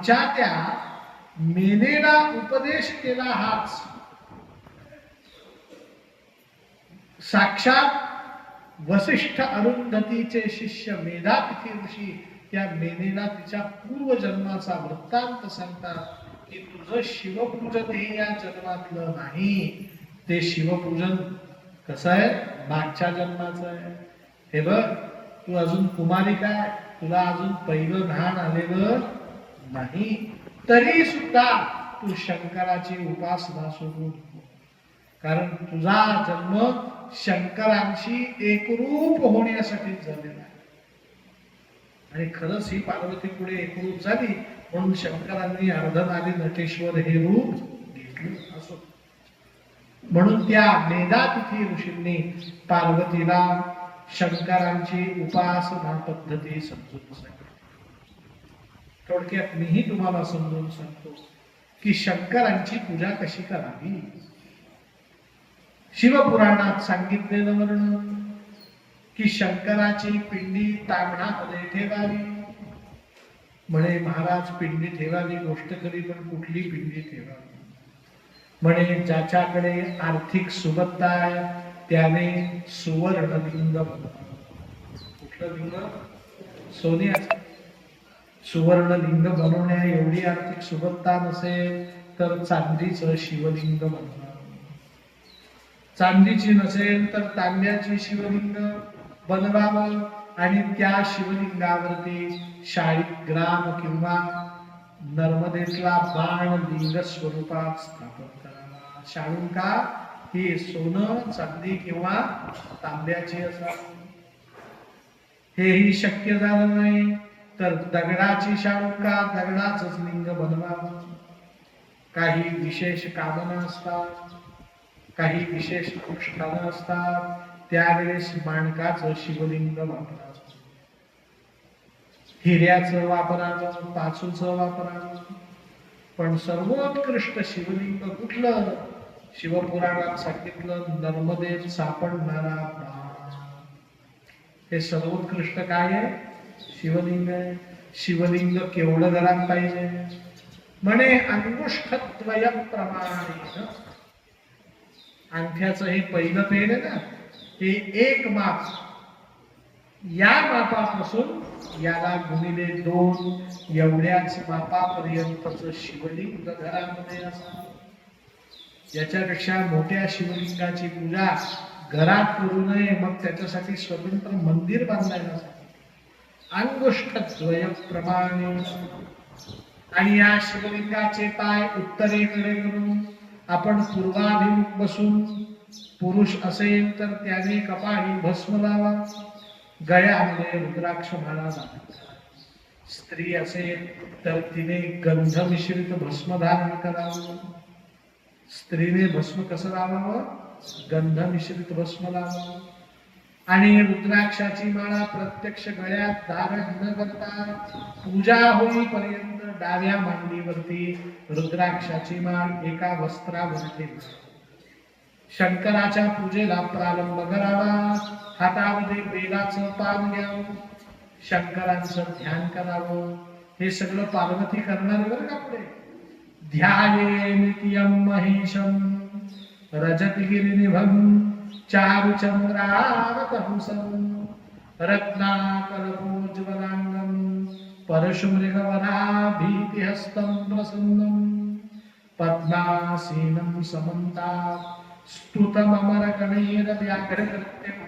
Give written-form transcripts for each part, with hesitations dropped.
आमच्या त्या मेनेला उपदेश केला हाच साक्षात वसिष्ठ अरुंधतीचे शिष्य मेधातिथी ऋषी त्या मेनेला तिच्या पूर्वजन्माचा वृत्तांत सांगतात की तुझं शिवपूजन हे या जन्मातलं नाही, ते शिवपूजन कसं आहे मागच्या जन्माचं आहे. हे बघ तू अजून कुमारिका आहे, तुला अजून पहिलं ध्यान आलेलं नाही, तरी सुद्धा तू शंकराची उपासना सोडू नको, कारण तुझा जन्म शंकरांशी एकरूप होण्यासाठी झालेला आहे. आणि खरंच ही पार्वती पुढे एकरूप झाली म्हणून शंकरांनी अर्धनारी नटेश्वर हे रूप घेतले असो. म्हणून त्या मेधातिथी ऋषींनी पार्वतीला शंकरांची उपासना पद्धती समजून सांगितली. थोडक्यात मीही तुम्हाला समजून सांगतो की शंकरांची पूजा कशी करावी. शिवपुराणात सांगितलेलं वर्णन की शंकराची पिंडी ताम्हणामध्ये ठेवावी. म्हणे महाराज पिंडी ठेवावी गोष्ट खरी, पण कुठली पिंडी ठेवावी. म्हणे ज्याच्याकडे आर्थिक सुबत्ता आहे त्याने सुवर्णलिंग बनवावं. कुठलं लिंग? सोन्याचं. सुवर्णलिंग बनवण्या एवढी आर्थिक सुबत्ता नसेल तर चांदीचं शिवलिंग बनवावं. चांदीची नसेल तर तांब्याची शिवलिंग बनवावं आणि त्या शिवलिंगावरती शाळीग्राम किंवा नर्मदेतला बाण लिंग स्वरूपात स्थापन करावा. शाळुंका ही सोनं चांदी किंवा तांब्याची असावी. हेही शक्य झालं नाही तर दगडाची शाळुंका दगडाचंच लिंग बनवावं. काही विशेष कामना असतात, काही विशेष अनुष्ठानं असतात, त्यावेळेस माणकाचं शिवलिंग वापरावं, हिऱ्याचं वापरावं, पाचूचं वापरावं. पण सर्वोत्कृष्ट शिवलिंग कुठलं? शिवपुराणात सांगितलं नर्मदेत सापडणारा बाण. हे सर्वोत्कृष्ट काय आहे? शिवलिंग आहे. शिवलिंग केवढं घरात पाहिजे? म्हणे अंगुष्ठद्वय प्रमाणे. अंगठ्याचं हे पहिलं पेड आहे ना, हे एक माप, या मापापासून याला गुणिले 2 एवढ्याच मापापर्यंतच शिवलिंग घरामध्ये असावं. याच्यापेक्षा मोठ्या शिवलिंगाची पूजा घरात करू नये, मग त्याच्यासाठी स्वतंत्र मंदिर बांधायला अंगुष्ठद्वय प्रमाणे. आणि या शिवलिंगाचे पाय उत्तरेकडे करून आपण पूर्वाभिमुख बसून, पुरुष असेल तर त्याने कपाळी भस्म लावा, गळ्यामध्ये रुद्राक्ष माळा लावायचा. स्त्री असेल तर तिने गंध मिश्रित भस्म धारण करावं. स्त्रीने भस्म कसं लावावं? गंध मिश्रित भस्म लावावं. आणि रुद्राक्षाची माळा प्रत्यक्ष गळ्यात धारण न करता पूजा होईपर्यंत डाव्या मांडीवरती रुद्राक्षाची माळ एका वस्त्रावर ठेवावी. शंकराच्या पूजेला प्रारंभ करावा. हातामध्ये बेलाचं पान घ्यावं, शंकरांचं ध्यान करावं. हे सगळं पार्वती करणार बरं का पुढे. ध्याये नित्यं महेशं रजतगिरिनिभं चारुचंद्रावतंसं रत्नाकल्पोज्ज्वलांगं परशुमृगवराभीतिहस्तं प्रसन्नं पद्मासीनं समन्तात् स्तुतममरगणैर्व्याघ्रकृत्यं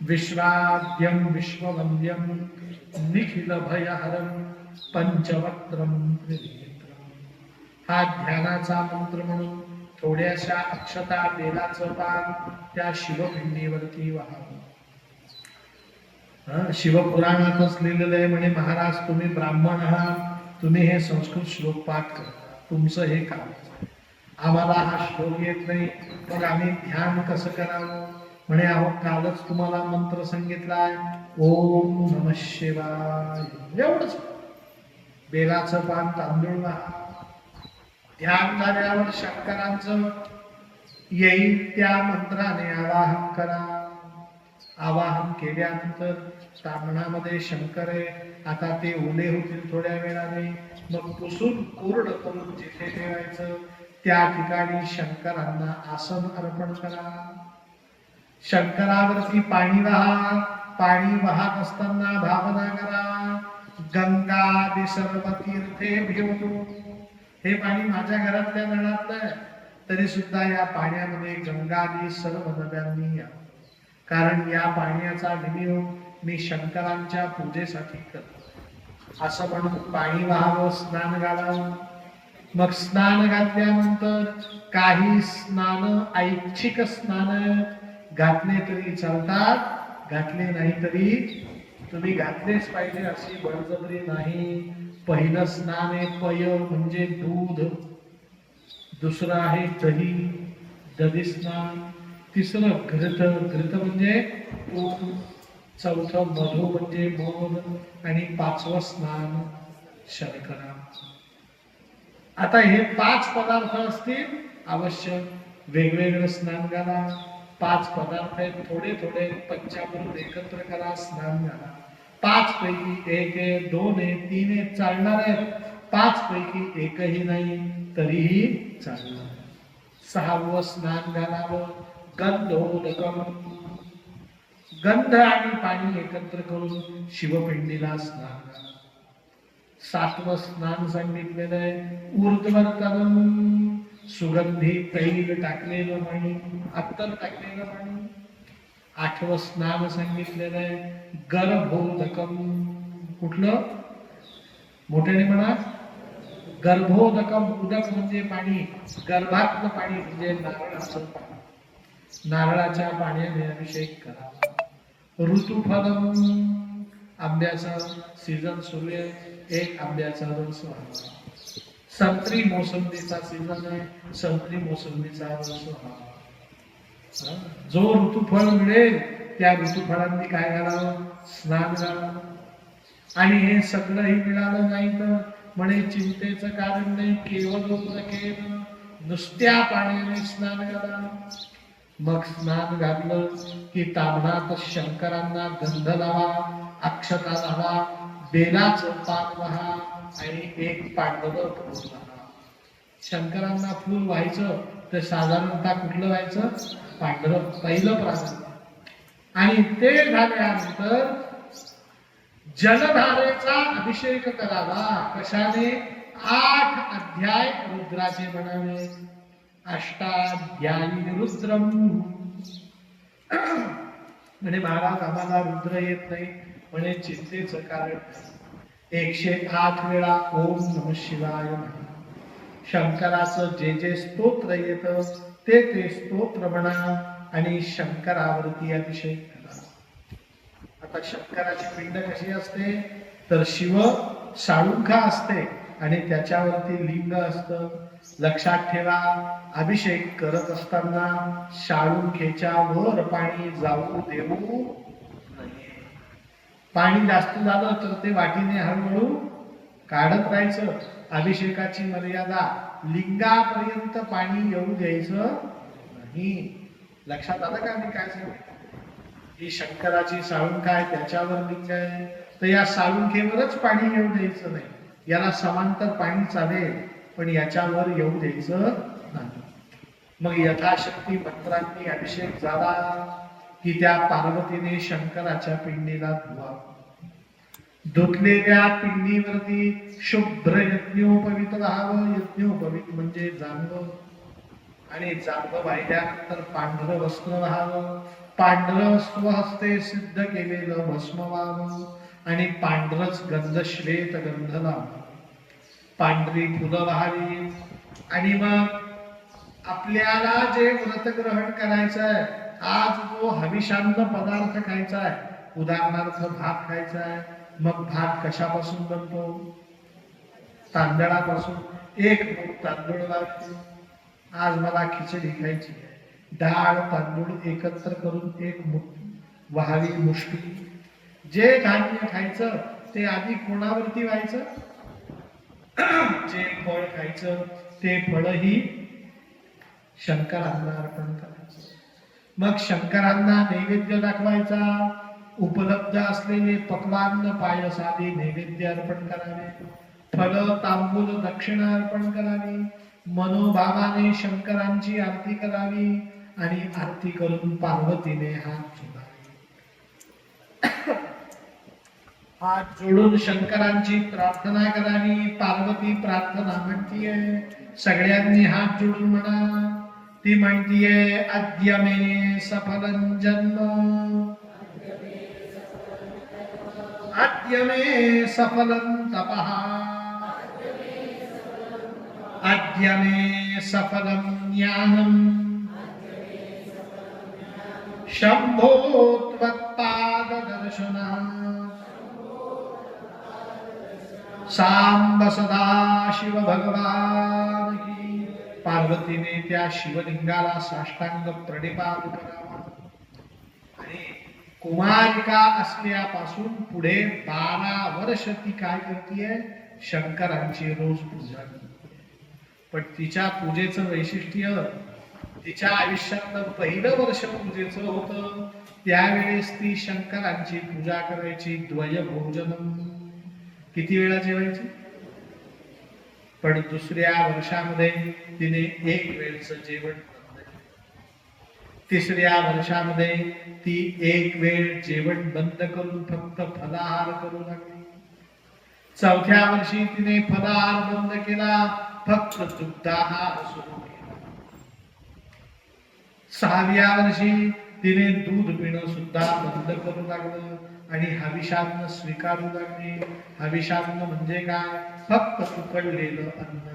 विश्वाद्यं विश्ववन्द्यं निखिलभयहरं पंचवक्त्रं त्रिनेत्रं. हा ध्यानाचा मंत्र म्हणून थोड्याशा अक्षता बेलाचं पान त्या शिवपिंडीवरती वाहावं. शिवपुराणातच लिहिलेलं आहे. म्हणे महाराज तुम्ही ब्राह्मण आहात, तुम्ही हे संस्कृत श्लोक पाठ करता, तुमचं हे काम. आम्हाला हा श्लोक येत नाही, मग आम्ही ध्यान कसं करावं? म्हणे अहो कालच तुम्हाला मंत्र सांगितलाय, ओम नमः शिवाय, एवढंच. बेलाचं पान तांदूळ वाहा. ध्यान झाल्यावर शंकरांचं येईल त्या मंत्राने आवाहन करा. आवाहन केल्यानंतर ताम्हणामध्ये शंकर आहे आता ते ओले होतील थोड्या वेळाने, मग पुसून कोरड करून जिथे ठेवायचं त्या ठिकाणी शंकरांना आसन अर्पण करा. शंकरावरती पाणी वाहा. पाणी वाहत असताना भावना करा, गंगा सर्व तीर्थेभ्यो. हे पाणी माझ्या घरातल्या नळातलं तरी सुद्धा या पाण्यामध्ये गंगादी सर्व नद्यांनी या, कारण या पाण्याचा विनियोग मी शंकरांच्या पूजेसाठी करतो. असं म्हणून पाणी वाहावं, स्नान घालावं. मग स्नान घातल्यानंतर काही स्नान ऐच्छिक स्नान घातले तरी चालतात, घातले नाही तरी तुम्ही घातलेच पाहिजे अशी बळजबरी नाही. पहिलं स्नान आहे पय म्हणजे दूध, दुसरं आहे दही, दधी स्नान, तिसरं घृत, घृत म्हणजे तूप, चौथं मधु म्हणजे मध, आणि पाचवं स्नान शर्करा. आता हे 5 पदार्थ असतील, अवश्य वेगवेगळं स्नान घाला. 5 पदार्थ आहेत, थोडे थोडे पंचामृत एकत्र करा, स्नान घाला. 5 पैकी 1 आहे, 2 आहे, 3 आहे, चालणार आहेत. 5 पैकी एकही नाही तरीही चालणार. 6वं स्नान घालावं, गंधोदकम. गंध आणि पाणी एकत्र करून शिवपिंडीला स्नान घाला. 7वं स्नान सांगितलेलं आहे ऊर्ध्वतनम, सुगंधी तैल टाकलेलं पाणी, अत्तर टाकलेलं पाणी. 8वं स्नान सांगितलेलं आहे गर्भोदकम. कुठलं? मोठ्याने म्हणा. गर्भोदकम. उदक म्हणजे पाणी, गर्भातलं पाणी म्हणजे नारळाचं पाणी. नारळाच्या पाण्याने अभिषेक करा. ऋतुफलम. आंब्याचा सीझन सुरू आहे, 1 आंब्याचा रस व्हावा. संत्री मोसंबीचा सीझन आहे, संत्री मोसंबीचा रस व्हावा. जो ऋतुफळ मिळेल त्या ऋतुफळांनी काय घालावं? स्नान घालावं. आणि हे सगळंही मिळालं नाही तर म्हणे चिंतेचं कारण नाही, केवळ उदकेन, नुसत्या पाण्याने स्नान घाला. मग स्नान घातलं की ताम्हणात शंकरांना गंध लावा, अक्षता लावा, बेलाचं पान व्हा आणि 1 पांढरं फूल व्हा. शंकरांना फूल व्हायचं तर साधारणतः कुठलं व्हायचं? पांढरं, पहिलं प्राधान्य. आणि ते झाल्यानंतर जलधारेचा अभिषेक करावा. कशाने? 8 अध्याय रुद्राचे म्हणावे. अष्टाध्यायी रुद्रम. म्हणे महाराज आम्हाला रुद्र येत नाही, म्हणे चिंतेचं कारण. 108 वेळा ओम नमः शिवाय म्हणा. शंकराचं जे जे स्तोत्र येतं ते ते स्तोत्र म्हणा आणि शंकरावरती अभिषेक करा. आता शंकराची पिंड कशी असते तर शिव साळुंखा असते आणि त्याच्यावरती लिंग असतं. लक्षात ठेवा, अभिषेक करत असताना साळुंखेच्या वर पाणी जाऊ देऊ नये. पाणी जास्त झालं तर ते वाटीने हळूहळू काढत राहायचं. अभिषेकाची मर्यादा, लिंगापर्यंत पाणी येऊ द्यायचं नाही. लक्षात आलं का मी काय सांगितलं? ही शंकराची साळुंखा आहे, त्याच्यावर लिंग आहे, तर या साळुंखेवरच पाणी येऊ द्यायचं नाही. याला समांतर पाणी चालेल पण याच्यावर येऊ द्यायचं नाही. मग यथाशक्ती मंत्रांनी अभिषेक झाला की त्या पार्वतीने शंकराच्या पिंडीला धुवा. धुतलेल्या पिंडीवरती शुभ्र यज्ञोपवीत राहावं. यज्ञोपवीत म्हणजे जाणवं. आणि जाणवं वाहिल्यानंतर पांढरं वस्त्र राहावं. पांढरं स्वहस्ते सिद्ध केलेलं भस्म व्हावं आणि पांढरच गंध, श्वेत गंध लावावं. पांढरी फुलं व्हावी. आणि मग आपल्याला जे व्रत ग्रहण करायचं आहे, आज जो हविषान्न पदार्थ खायचा आहे, उदाहरणार्थ भात खायचा आहे, मग भात कशापासून बनतो? तांदळापासून. 1 मूठ तांदूळ लागतो. आज मला खिचडी खायची, डाळ तांदूळ एकत्र करून 1 मूठ व्हावी, मुष्टी. जे धान्य खायचं ते आधी कोणावरती व्हायचं? जे फळ खायचं ते फळही शंकरांना अर्पण करायचं. मग शंकरांना नैवेद्य दाखवायचा. उपलब्ध असलेले पक्वान्न पायस आदी नैवेद्य अर्पण करावे, फल तांबूल दक्षिणा अर्पण करावी, मनोभावाने शंकरांची आरती करावी आणि आरती करून पार्वतीने हात जोडावे. हात जोडून शंकरांची प्रार्थना करावी. पार्वती प्रार्थना म्हणतीये, सगळ्यांनी हात जोडून म्हणा. ती म्हणतीये, अद्य मे सफलं जन्म, अद्य मे सफलं तपः, अद्य मे सफलं ज्ञानम्, शंभो त्वत्पाद दर्शनम्, सांब सदा शिव भगवान की. पार्वतीने त्या शिवलिंगाला साष्टांग प्रणिपात करावा आणि कुमारिका असल्यापासून पुढे 12 वर्ष ती काय करतीये, शंकरांची रोज पूजा करते. पण तिच्या पूजेचं वैशिष्ट्य, तिच्या आयुष्यातलं पहिलं वर्ष पूजेचं होतं. त्यावेळेस ती शंकरांची पूजा करायची. द्वय भोजनम, किती वेळा जेवायची. पण दुसऱ्या वर्षामध्ये तिने एक वेळचं जेवण बंद केलं. तिसऱ्या वर्षामध्ये ती एक वेळ जेवण बंद करून फक्त फलाहार करू लागली. चौथ्या वर्षी तिने फलाहार बंद केला, फक्त दुग्धाहार सुरू केला. 6व्या वर्षी तिने दूध पिणं सुद्धा बंद करू लागलं आणि हविषान्न स्वीकारू लागले. हविषान्न म्हणजे काय, फक्त उकडलेलं अन्न.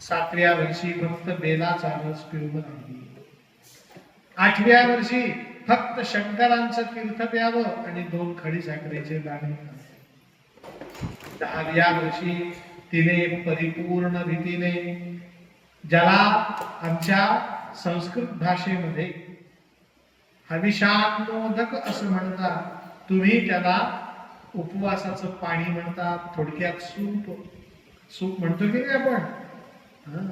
7व्या वर्षी फक्त बेलाचा रस पिऊन लागली. 8व्या वर्षी फक्त शंकरांचं तीर्थ प्यावं आणि 2 खडी साखरेचे दाणे. 10व्या वर्षी तिने परिपूर्ण रीतीने, ज्याला आमच्या संस्कृत भाषेमध्ये हविषान्नोदक असं म्हणतात, तुम्ही त्याला उपवासाचं पाणी म्हणतात, थोडक्यात सूप. सूप म्हणतो की नाही आपण,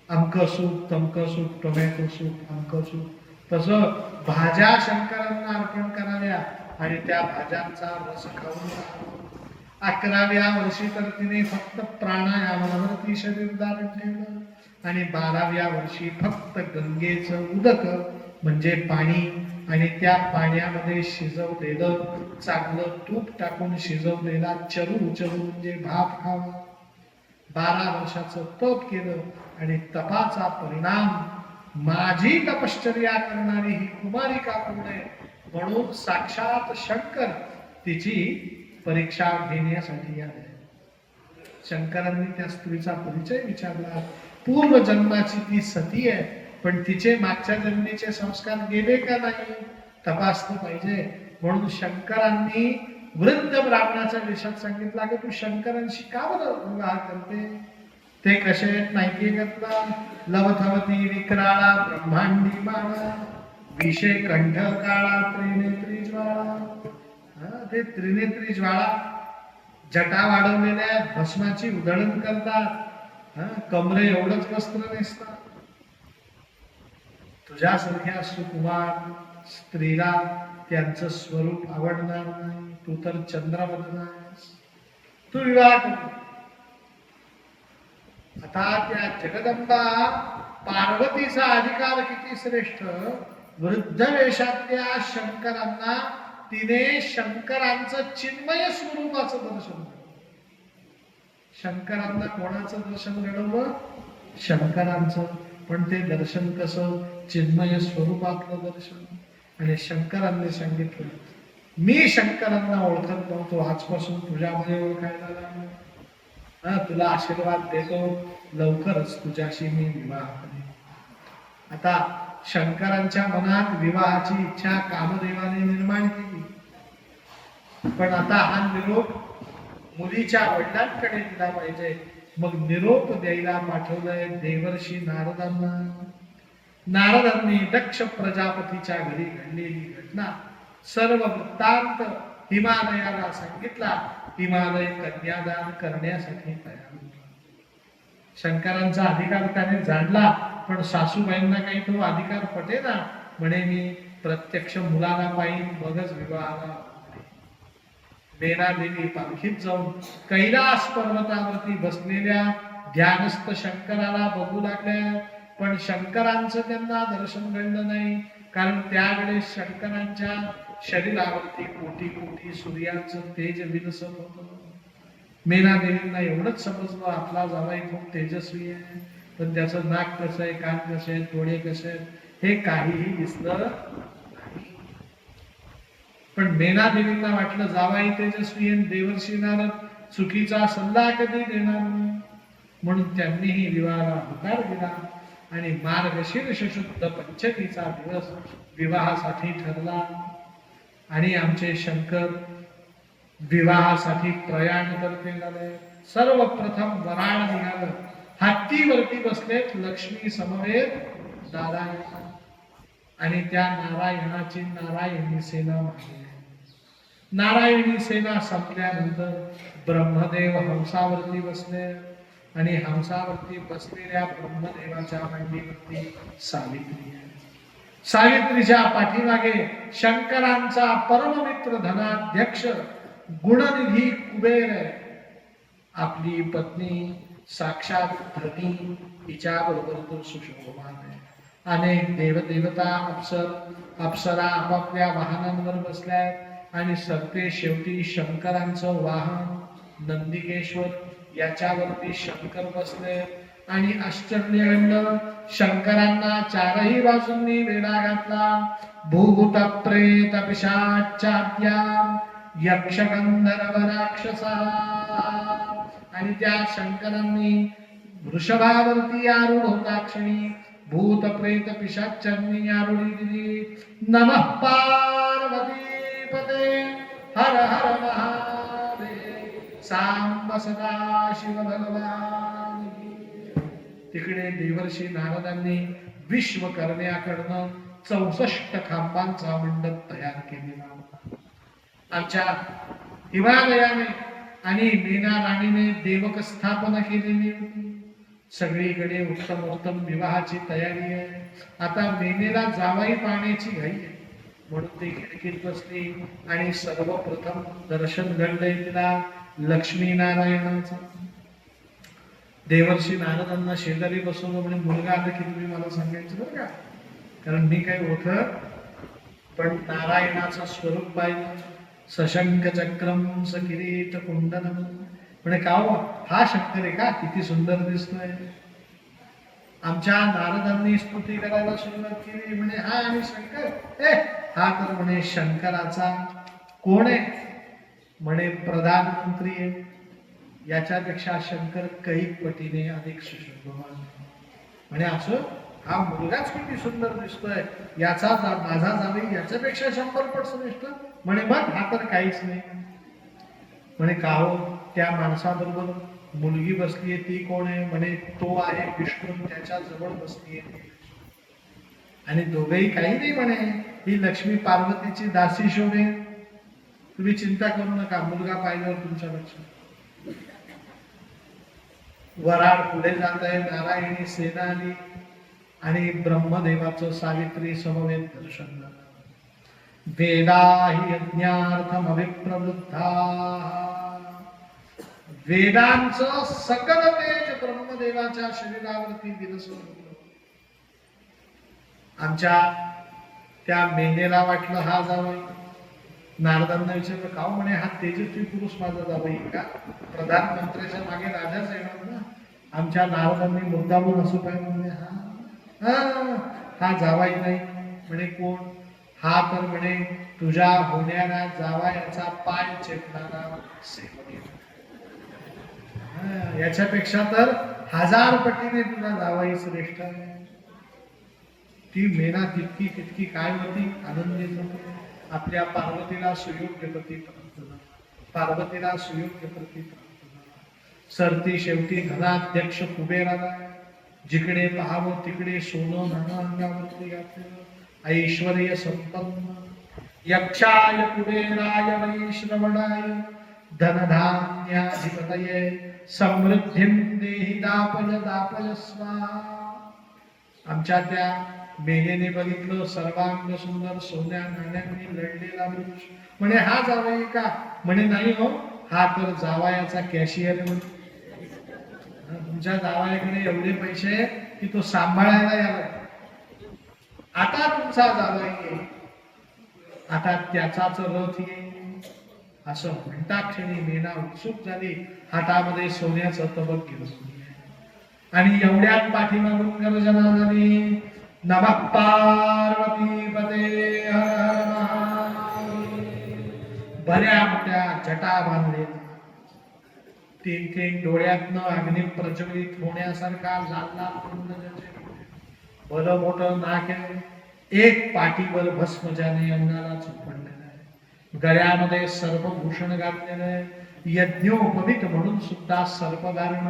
अमक सूप, तमक सूप, टोमॅटो सूप, अमक सूप. तसं भाज्या शंकरांना अर्पण कराव्या आणि त्या भाज्यांचा रस खाऊन. 11व्या वर्षी तर तिने फक्त प्राणायामावरती शरीर धारण ठेवलं आणि 12व्या वर्षी फक्त गंगेचं उदक म्हणजे पाणी आणि त्या पाण्यामध्ये शिजवलेलं चांगलं तूप टाकून शिजवलेला चरू म्हणजे भात खावा. 12 वर्षाचं तप केलं आणि तपाचा परिणाम, माझी तपश्चर्या करणारी ही कुमारिका कोण आहे म्हणून साक्षात शंकर तिची परीक्षा घेण्यासाठी आले. शंकरांनी त्या स्त्रीचा परिचय विचारला. पूर्व जन्माची ती सती आहे, पण तिचे मागच्या जन्मीचे संस्कार गेले का नाही तपासलं पाहिजे. म्हणून शंकरांनी वृद्ध ब्राह्मणाच्या वेशात सांगितलं, की तू शंकरांशी का बरं विवाह करते. ते कसे माहिती घेतलं. लवथवती विक्राळा ब्रह्मांडी माळा, विषे कंठ काळा त्रिनेत्री ज्वाळा. ते त्रिनेत्री ज्वाळा, जटा वाढवलेल्या भस्माची उधळण करतात, कमरे एवढंच वस्त्र नेसतात. तुझ्यासारख्या सुकुमार स्त्रीला त्यांचं स्वरूप आवडणार नाही. तू तर चंद्रवदन आहेस, तू विवाह कर. आता त्या जगदंबा पार्वतीचा अधिकार किती श्रेष्ठ. वृद्ध वेशातल्या शंकरांना तिने शंकरांचं चिन्मय स्वरूपाचं दर्शन घडवलं. शंकरांना कोणाचं दर्शन घडवलं, शंकरांचं. पण ते दर्शन कसं, चिन्मय स्वरूपातलं दर्शन. आणि शंकरांनी सांगितलं, मी शंकरांना ओळखत नव्हतो, आजपासून तुझ्यामध्ये ओळखायला लागलो. तुला आशीर्वाद देतो, लवकरच तुझ्याशी मी विवाह करेन. आता शंकरांच्या मनात विवाहाची इच्छा कामदेवाने निर्माण केली. पण आता हा निरोप मुलीच्या वडिलांकडे दिला पाहिजे. मग निरोप द्यायला पाठवलंय देवर्षी नारदांना. नारदांनी दक्ष प्रजापतीच्या घरी घडलेली घटना सर्व वृत्तांत हिमालयाला सांगितला. हिमालय कन्यादान करण्यासाठी तयार होता. शंकरांचा अधिकार त्याने जाणला, पण सासूबाईंना काही तो अधिकार पटेना. म्हणे मी प्रत्यक्ष मुलाला पाहिजे मगच विवाहाला. मेनादेवी पालखीत जाऊन कैलास पर्वतावरती बसलेल्या ध्यानस्थ शंकराला बघू लागल्या, पण शंकरांचं त्यांना दर्शन घडलं नाही. कारण त्यावेळेस शंकरांच्या शरीरावरती कोटी कोटी सूर्याचं तेज विलसत होतं. मेनादेवींना एवढंच समजलं आपला जावई खूप तेजस्वी आहे, पण त्याचं नाक कसं आहे, कान कसे आहेत, डोळे कसे आहेत हे काहीही दिसलं नाही. पण मेनादेवींना वाटलं जावाई तेजस्वी आहे, देवर्षी नारद चुकीचा सल्ला कधी देणार नाही, म्हणून त्यांनीही विवाहाला होकार दिला आणि मार्गशीर्ष शुद्ध पंचमीचा दिवस विवाहासाठी ठरला. आणि आमचे शंकर विवाहासाठी प्रयाण करते झाले. सर्वप्रथम वराड निघालं, हत्तीवरती बसलेत लक्ष्मी समवेत नारायण, आणि त्या नारायणाची नारायणी सेना मागली. नारायणी सेना संपल्यानंतर ब्रह्मदेव हंसावरती बसले आणि हंसावरती बसलेल्या ब्रह्मदेवाच्या मांडीवरती सावित्री आहे. सावित्रीच्या पाठीमागे शंकरांचा परममित्र धनाध्यक्ष गुणनिधी कुबेर आहे. आपली पत्नी साक्षात धनी, तिच्या बरोबर तो सुशोभमान आहे. अनेक देवदेवता अप्सरा आपापल्या वाहनांवर बसल्या आणि सरते शेवटी शंकरांचं वाहन नंदिकेश्वर याच्यावरती शंकर बसले. आणि आश्चर्य घडलं, शंकरांना चारही बाजूंनी वेढा घातला. भूत प्रेत पिशाचाद्या यक्ष गंधर्व राक्षसा, आणि त्या शंकरांनी वृषभावरती आरूढ होता क्षणी भूत प्रेत पिशाचांनी आरूढी दिली. नमः पार्वती पते हर हर महादेव सांब सदा शिव भगवान. तिकडे देवर्षी नारदांनी विश्वकर्म्याकडनं 64 खांबांचा मंडप तयार केलेला होता. आमच्या हिमालयाने आणि मीना राणीने देवक स्थापना केलेली होती. सगळीकडे उत्तम उत्तम विवाहाची तयारी आहे. आता मेनेला जावाई पाहण्याची घाई आहे, म्हणून ती खिडकीत बसली आणि सर्वप्रथम दर्शन घडलंय तिला लक्ष्मी नारायणाचं. देवर्षी नारदांना शेजारी बसवलं म्हणे मुलगा आला की तुम्ही मला सांगायचं बरं का, कारण मी काही ओळखत, पण नारायणाचं स्वरूप पाहिलं. सशंक चक्रम सकिरीट कुंडलम, म्हणे का हा शंकर आहे का, किती सुंदर दिसतोय. आमच्या नारदांनी स्तुती करायला सुरुवात केली. म्हणे हा आणि शंकर हा तर म्हणे शंकराचा कोण आहे, म्हणे प्रधानमंत्री आहे. याच्यापेक्षा शंकर कैक पटीने अधिक सुशोभमान. म्हणे असं हा मुलगाच किती सुंदर दिसतोय, याचा माझा जावई याच्यापेक्षा 100 पट श्रेष्ठ. म्हणे मग हा तर काहीच नाही. म्हणे का हो, त्या माणसाबरोबर मुलगी बसलीये ती कोण आहे, म्हणे तो आहे विष्णू, त्याच्या जवळ बसलीये. आणि दोघेही काही नाही म्हणे, ही लक्ष्मी पार्वतीची दासी शोभे. तुम्ही चिंता करू नका, मुलगा पाहिल्यावर तुमच्या लक्षात. वराड पुढे जात आहे, नारायणी सेना आली आणि ब्रह्मदेवाचं सावित्री समवेत दर्शन झालं. वेदा हि यज्ञार्थम अभिप्रवृत्ता, वेदांचं सकल तेज ब्रह्मदेवाच्या शरीरावरती विलसलं होतं. आमच्या त्या मेनेला वाटलं हा जावई. नारदांना विचारलं का, म्हणे हा तेजस्वी पुरुष माझा जावई का, प्रधानमंत्र्याच्या मागे राजाच येणार ना. आमच्या नारदांनी मुद्दामून असं पाहिलं. म्हणे हा जावाई नाही. म्हणे कोण, हा तर म्हणे तुझ्या होण्याला जावायाचा पाय चेपणारा सेवक. याच्यापेक्षा तर 1000 पटीने तुझा जावाई श्रेष्ठ आहे. ती मेना तितकी काय होती, आनंदित होती. आपल्या पार्वतीला सुयोग्य पती प्राप्त झाला. पार्वतीला सुयोग्य पती प्राप्त झाला. सरती शेवटी धनाध्यक्ष कुबेराला जिकडे पाहावं तिकडे सोनं नाणं अंगावरती घातलेलं, ऐश्वर्य संपन्न. यक्षाय कुबेराय वैश्रवणाय धनधान्याधिपतये समृद्धिं देहि दापय दापय स्वाहा. आमच्या त्या मेघेने बघितलं सर्वांग सुंदर सोन्या नाण्यांनी लढलेला पुरुष. म्हणे हा जावई का? म्हणे नाही हो, हा तर जावयाचा कॅशियर म्हणे. तुमच्या जावयाकडे एवढे पैसे आहेत की तो सांभाळायला यावा. आता तुमचा जावई येईल, आता त्याचाच रथ येईल. असं म्हणता क्षणी मेना उत्सुक झाली, हातामध्ये सोन्याचं तबक घेऊन. आणि एवढ्यात पाठीमागून गर्जना झाली, नमः पार्वती पते हर हर महादेव. बऱ्या मोठ्या जटा बांधलेल्या, तीन तीन डोळ्यातनं अग्नी प्रज्वलित होण्यासारखा लाल लाल भलं मोठं नाक आहे, एक पाठीवर भस्मजाने अंगाला चुपडलेलं आहे, गळ्यामध्ये सर्पभूषण घातलेलं आहे, यज्ञोपवीत म्हणून सुद्धा सर्पधारण.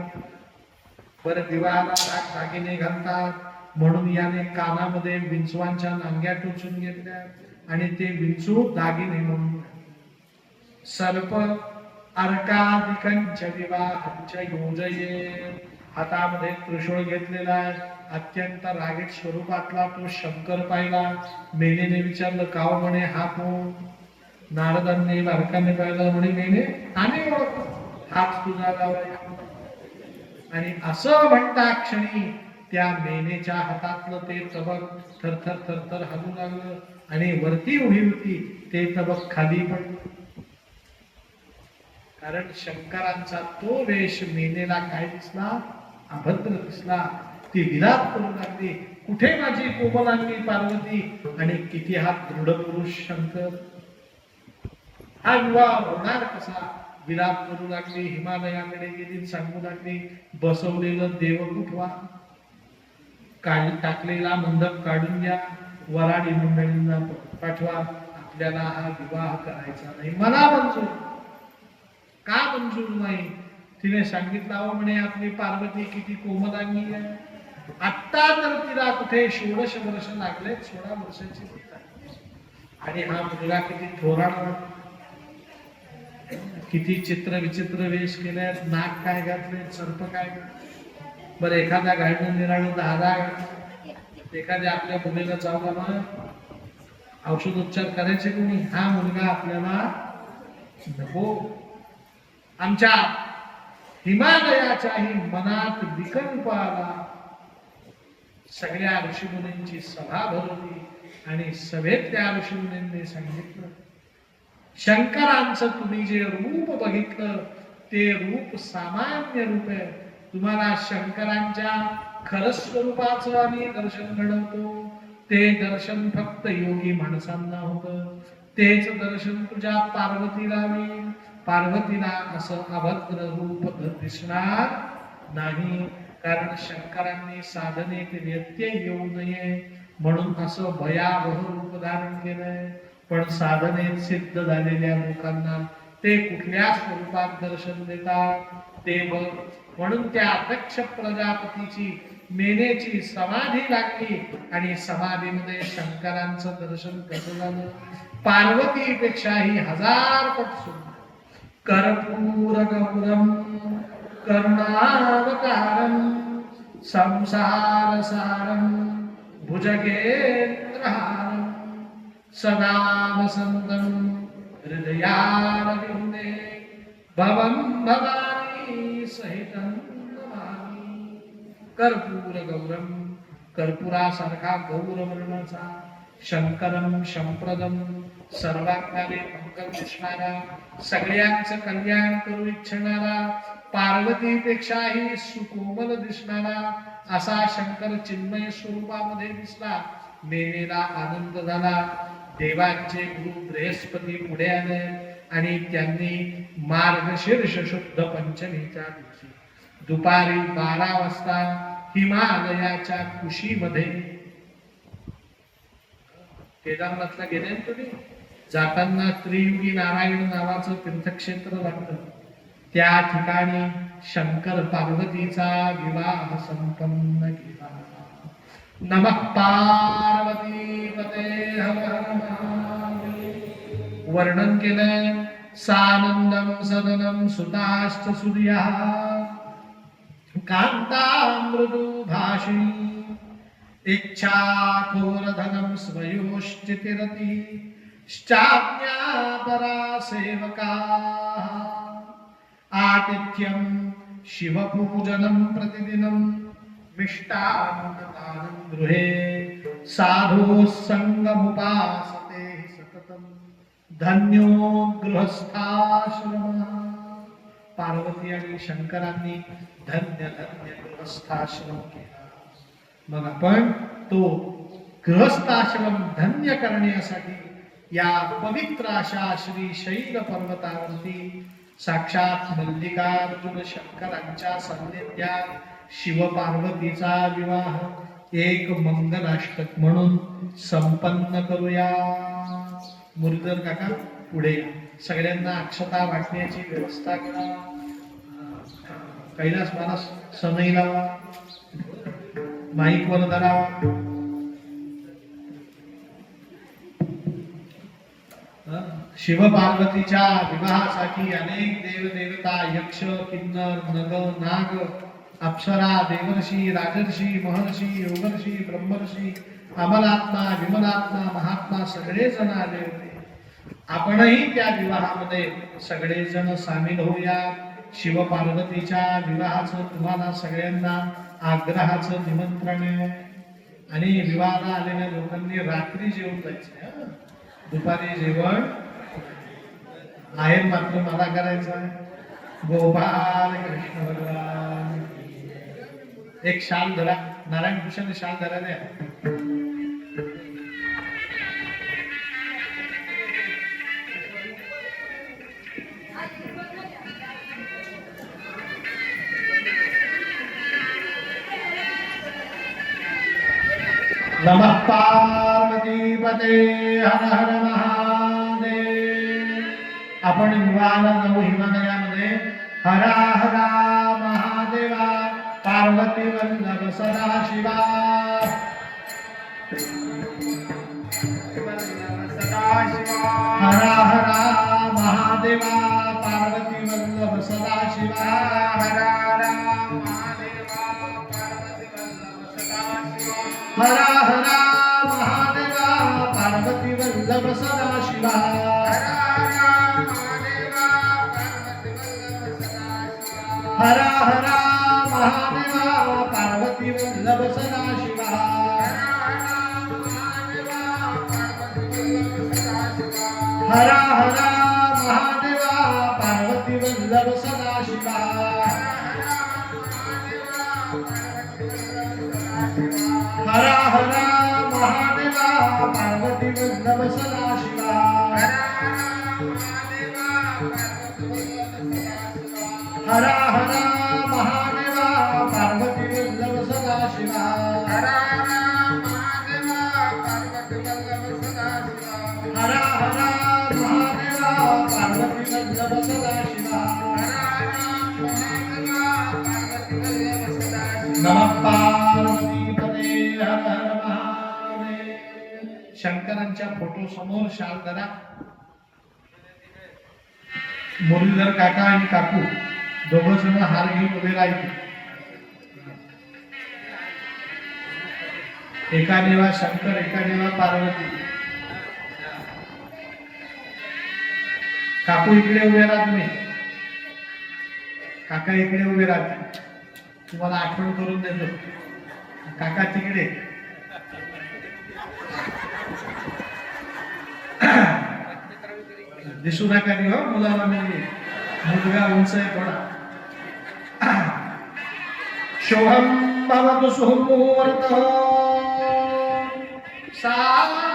बर विवाहाला दागिने घालतात म्हणून याने कानामध्ये विंचवांच्या नांग्या टोचून घेतल्या आणि ते विंचू दागिने म्हणून. सर्प अर्कादिकांच्या विवाहांच्या योजये, हातामध्ये त्रिशूळ घेतलेला आहे, अत्यंत रागीट स्वरूपातला तो शंकर पाहिला. मेनेने विचारलं काव? म्हणे हा कोण? नारदांनी बारकाने पाहिलं. म्हणे मेने आम्ही ओळखतो, हाच तुझा जावई. आणि असं म्हणता क्षणी त्या मेनेच्या हातातलं ते तबक थरथर थरथर हलू लागलं आणि वरती उभी होती ते तबक खाली पडलं. कारण शंकरांचा तो वेश मेनेला काय दिसला? अभद्र दिसला. ती विलाप करू लागली, कुठे माझी कोमलांगी पार्वती आणि किती हा दृढ पुरुष शंकर. हा विवाह होणार कसा? विलाप करू लागली, हिमालयाकडे गेली, सांगू लागली बसवलेलं देवकुटवा, टाकलेला मंडप काढून घ्या, वराडी मंडळींना पाठवा, आपल्याला हा विवाह करायचा नाही. मला मंजूर का? मंजूर नाही. तिने सांगितलं अहो म्हणे आपली पार्वती किती कोमलांगी आहे. आत्ता तर तिला कुठे 16 वर्ष लागले, 16 वर्षाची होत आणि हा मुलगा किती थोराड, किती चित्र विचित्र वेश केले, नाक काय घातले, सर्प काय घातले. बरं एखाद्या गाडीनं निराळून 10 एखाद्या आपल्या मुलीला जाऊ मग औषधोपचार करायचे कोणी? हा मुलगा आपल्याला नको. आमच्या हिमालयाच्याही मनात विकल्प आला. सगळ्या ऋषीमुनींची सभा भरवली आणि सभेतल्या ऋषीमुनींनी सांगितलं शंकरांचं तुम्ही जे रूप बघितलं ते रूप सामान्य रूप आहे. तुम्हाला शंकरांच्या खरं स्वरूपाचं आम्ही दर्शन घडवतो. ते दर्शन फक्त योगी माणसांना होतं. तेच दर्शन तुझ्या पार्वतीला होईल. पार्वतीला असं अभद्र रूप दिसणार नाही, कारण शंकरांनी साधनेत व्यत्यय येऊ नये म्हणून असं भयावह रूप धारण केलंय. पण साधनेत सिद्ध झालेल्या लोकांना ते कुठल्या स्वरूपात दर्शन देतात ते बघ. म्हणून त्या दक्ष प्रजापतीची मेनेची समाधी लागली आणि समाधीमध्ये शंकरांचं दर्शन कसं झालं? पार्वतीपेक्षाही 1000 पट सुंदर. कर्पूर गौरम करुणावतारम संसार सारम भुजगेंद्रहारम सदा वसंतम हृदयारविंदे भवं भवानी सहितं नमामि. कर्पूर गौरम, कर्पुरासारखा गौर वर्णाचा, शंकरम शंप्रदम, सर्वांगाने मंगल दिसणारा, सगळ्यांचं कल्याण करू इच्छिणारा, पार्वतीपेक्षाही सुकोमल दिसणारा असा शंकर चिन्मय स्वरूपामध्ये दिसला. मेनेला आनंद झाला. देवांचे गुरु बृहस्पती पुढे आले आणि त्यांनी मार्गशीर्ष शुद्ध पंचमीच्या दिवशी दुपारी 12 वाजता हिमालयाच्या कुशीमध्ये, केदारनाथला गेले तुम्ही, जाताना त्रियुगी नारायण नावाचं तीर्थक्षेत्र लागतं. त्या ठिकाणी शंकर पार्वतीचा विवाह संपन्न केला. नमः पार्वती पते हर हर महादेव. वर्णन केलंय सानंदम सदनम सुताश्च सूर्यः, कांता मृदु भाषिणी इच्छाखोरधनं स्वयोश्चितिरति श्चाज्ञापरा सेवकाः आतिथ्यं शिवपूजनं प्रतिदिनं मिष्टान्नदानं गृहे साधोः सङ्गमुपासते सततं धन्यो गृहस्थाश्रमः. पार्वती आणि शंकरांनी धन्य धन्य गृहस्थाश्रम केला. मग आपण तो गृहस्थाश्रम धन्य करण्यासाठी या पवित्र अशा श्री शैल पर्वतावरती साक्षात मल्लिकार्जुन शंकरांच्या सान्निध्यात शिव पार्वतीचा विवाह एक मंगलाष्टक म्हणून संपन्न करूया. मुरलीधर काका पुढे या. सगळ्यांना अक्षता वाटण्याची व्यवस्था करा. कैलास महाराज सनई लावा, माईक वर धरावा. शिव पार्वतीच्या विवाहासाठी अनेक देवदेवता, यक्ष, किन्नर, नग, नाग, अप्सरा, देवर्षी, राजर्षी, महर्षी, योगर्षी, ब्रह्मर्षी, अमलात्मा, विमलात्मा, महात्मा सगळेजण आले होते. आपणही त्या विवाहामध्ये सगळेजण सामील होऊया. शिव पार्वतीच्या विवाहाचं तुम्हाला सगळ्यांना आग्रहाचं निमंत्रण आहे. आणि विवाहाला आलेल्या लोकांनी रात्री जेवून जायचं. दुपारी जेवण आहे मात्र मला करायचं आहे. गोपाल कृष्ण भगवान. एक शाल धरा, नारायण भूषण शाल धरा द्या. नमः पार्वतीपते हर हर महादेव. आपण विवाहाला जाऊ हिमालयामध्ये. हरा हरा महादेवा पार्वती वल्लभ सदा शिवा. हरा हरा महादेवा पार्वती वल्लभ सदा शिवा. हरा हरा महादेवा पार्वती वल्लभ सदा शिवा. हरा हरा महादेवा पार्वती वल्लभ सदा शिवा. हरा हरा महादेवा पार्वती वल्लभ सदा शिवा. हरा हरा महादेवा पार्वती वल्लभ सदा शिवा. हरा हरा महादेवा पार्वती वल्लभ सदा शिवा. हरा हरा महादेवा पार्वती वल्लभ सदा शिवा. हरा हरा महादेवा पार्वती वल्लभ सदा शिवा. नमः पार्वतीपते हर हर महादेव. शंकरांच्या फोटो समोर शाल धरा. मुरलीधर काका आणि काकू दोघ जण हार घेऊन उभे राहिले. एका देवा शंकर, एका देवा पार्वती. काकू इकडे उभे राहा तुम्ही. काका इकडे उभे राहते. तुम्हाला आठवण करून देतो. काका तिकडे. दिसू नका नि हो मुलाला. मुलगा उंच आहे थोडा. शोभम भवतु सुमुहूर्तः सावधान.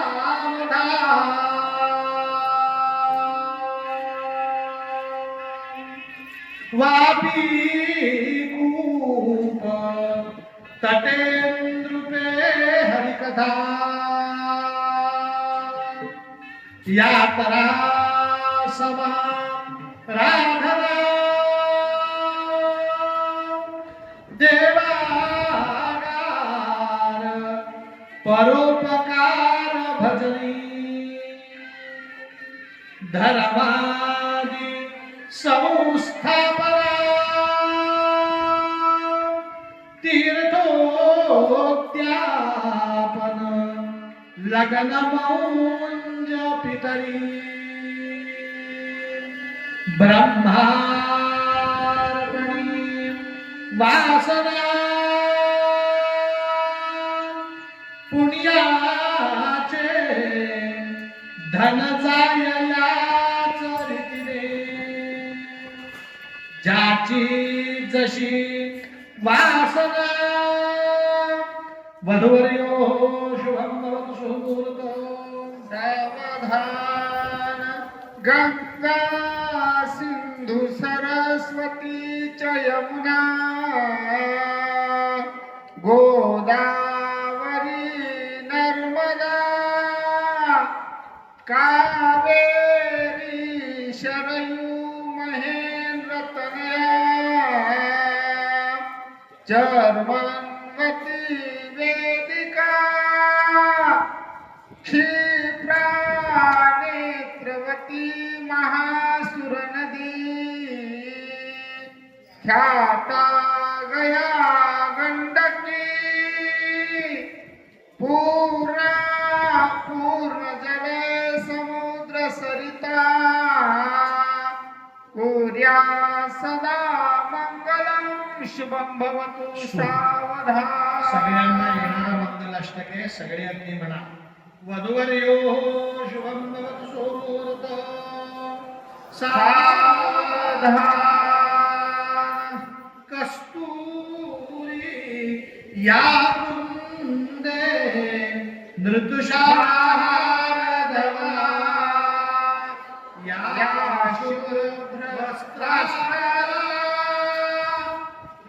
वापी कूप तटेन्द्रुपे हरिकथा यात्रा सभा राधना देवागार परोपकार भजनी धर्मादि संस्थापना तीर्थोद्यान लग्न मौंज पितरी ब्रह्मार्पणी वासना पुण्याचे धन जाययाच रीतीने ज्याची जशी वासना वधूवर्यो शुभं भवतु सुमुहूर्तम् सावधान गंगा सिंधु सरस्वती च यमुना गोदावरी नर्मदा कावेरी शरयू महेंद्र तनया चर्मन्वती वेदिका क्षिप्रा नेत्रवती महासुर नदी ख्याता गया गंडकी पूर्णा पूर्ण जले समुद्र सरिता कुर्या सदा मंगलम शुभम भवतु सावधान. सगळ्यांना येणारं मंगलाष्टके सगळ्यांनी म्हणा. वधूवर्यो शुभं भवतु सुमुहूर्तम् सावधान. कस्तूरी या वृंदे नृतुषाधवा या शुभ्रवस्त्रास्त्रा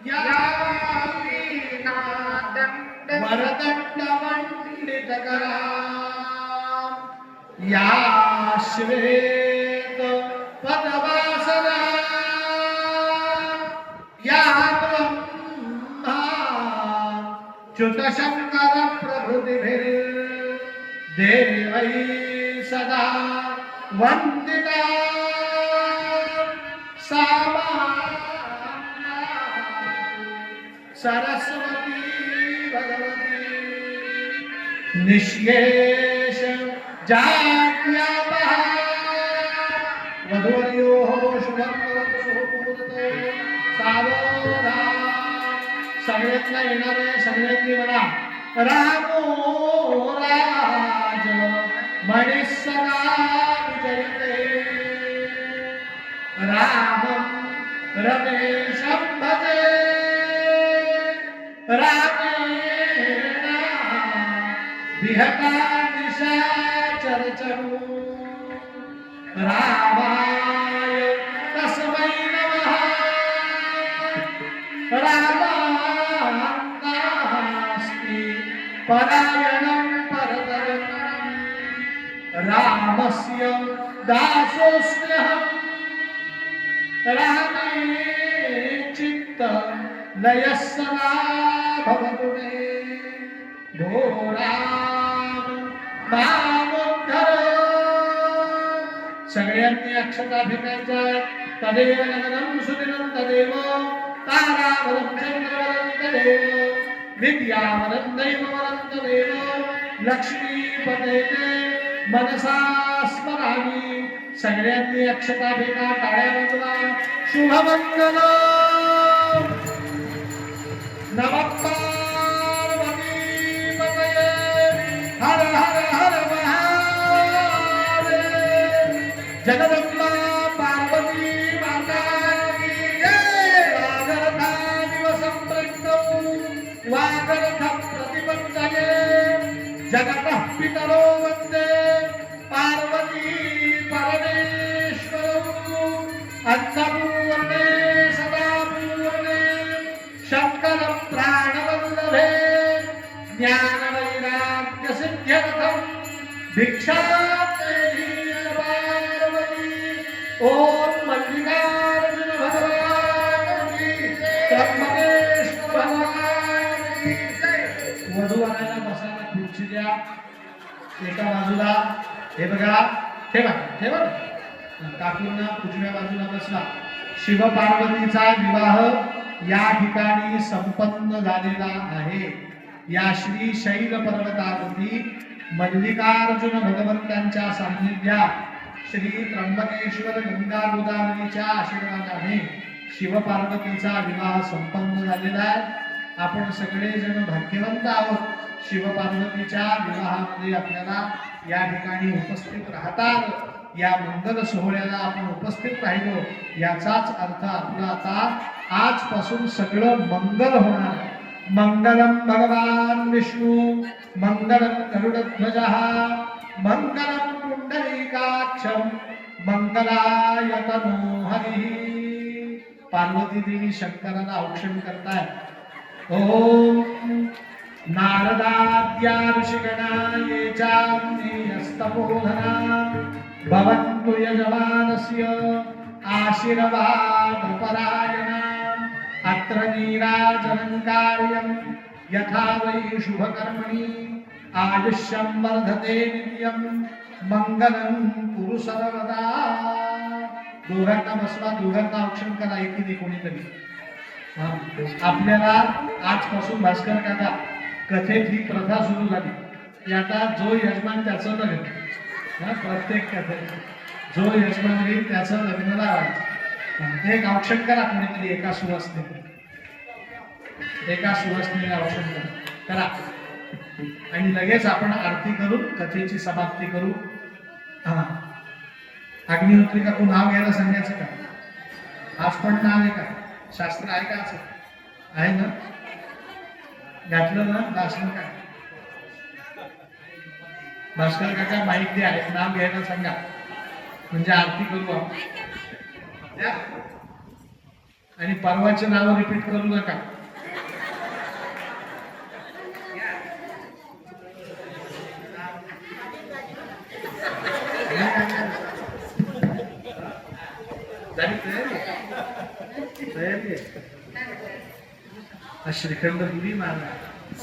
या वरदण्डमण्डितकरा या श्वेत पदवासना या ब्रह्मा च्युतशङ्कर प्रभृतिभिर्देवै सदा वन्दिता सा सरस्वती भगवती निःशेष जात्यापहा. वधूवर्यो शुभं भवतु सुमुहूर्तम् सावधान. सगळ्यांना येणारे सगळ्यांनी म्हणा. रामो राज मणिः सदा विजयते रामं रमेशं भजे रामेण विहता निशाचरचरो रामाय तस्मै नमः. रामान्नास्ति परायणं परतरम् रामस्य दासोऽस्म्यहम् रामे चित्तं लयः सदा भवतु मे. भो राम मामुद्धर. सगळ्यांनी अक्षता फेकायच्या. तदेव नगरं सुदिनं तदेव तारावरं चंद्रवरं तदेव विद्यावरं दैववरं तदेव लक्ष्मीपते मनसा स्मरामि. सगळ्यांनी अक्षता फेका. टाळ्या वाजवा. शुभमंगल. नमः पार्वती पतये. हर हर हर महादेव. जगदंबा पार्वती माता की जय. वागर्था दिवसं प्रज्ञौ वागर्थ प्रतिपत्तये जगतः पितरो वन्दे पार्वती परमेश्वरौ. अन्नपूर्णे सदा पूर्णे शंकर प्राणवल्लभे ज्ञानवैराग्य सिद्ध्यर्थं भिक्षादेहि पार्वती. ओम मल्लिकार्जुन भगवान की त्र्यंबकेश्वर भगवान की जय. वधूवराला बसायला खुर्ची द्या. एका बाजूला हे बघा. ठेवा ठेवा. काकूंना उजव्या बाजूला बसला. शिवपार्वतीचा विवाह या ठिकाणी संपन्न झालेला आहे. या श्री शैल पर्वतावरती मल्लिकार्जुन भगवंतांच्या सान्निध्यात श्री त्र्यंबकेश्वर गंगा गोदावरीच्या आशीर्वादाने शिवपार्वतीचा विवाह संपन्न झालेला आहे. आपण सगळेजण भाग्यवंत आहोत. शिवपार्वतीच्या विवाहामध्ये आपल्याला या ठिकाणी उपस्थित राहतात. या मंगल सोहळ्याला आपण उपस्थित राहिलो याचाच अर्थ आपला आता आजपासून सगळं मंगल होणार. मंगलम भगवान विष्णू मंगलम गरुडध्वजः मंगलम पुंडरीकाक्षम मंगलाय तनू हरिः. पार्वती देवी शंकराला औक्षण करताय. ओम नारदाद्या ऋषिगणा ये चान्यस्तपोधना भवन्तु यजमानस्य आशीर्वादपरायणा. अत्र नीराजनं कार्यं यथा वै शुभकर्मणि आयुष्यं वर्धते नित्यं मंगलं कुरु सर्वदा. दोघांना बसवा, दोघांना औक्षण करा एकीने कोणीतरी. आपल्याला आजपासून भास्कर काका कथेत ही प्रथा सुरू झाली. आता जो यजमान त्याचं लग्न, प्रत्येक कथेत जो यजमान होईल त्याचं लग्न लावायचं. एक औक्षण करा कोणीतरी एका सुवासनेने औक्षण करा आणि लगेच आपण आरती करू, कथेची समाप्ती करू. अग्निहोत्री काकू नाव घ्यायला सांगायचं का? आज पण नाव आहे का? शास्त्र आहे का? असं आहे ना? घातलं ना? भास्कर काय भास्कर काका माहिती आहे, नाव घ्यायला सांगा म्हणजे आरती करू आपण. आणि परवाचे नाव रिपीट करू नका. श्रीखंड पुरी महाराज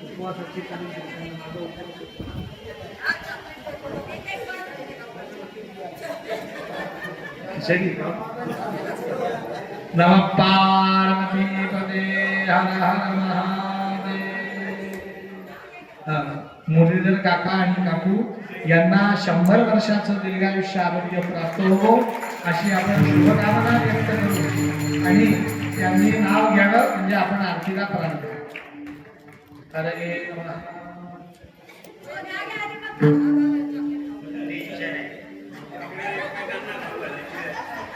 उपवासाची नमः पार्वती पदे हर हर महादेव. मुरलीधर काका आणि काकू यांना 100 वर्षाचं दीर्घायुष्य आरोग्य प्राप्त हो अशी आपण शुभकामना व्यक्त करू आणि त्यांनी नाव घ्यावं म्हणजे आपण आरतीला प्रारंभ. हरे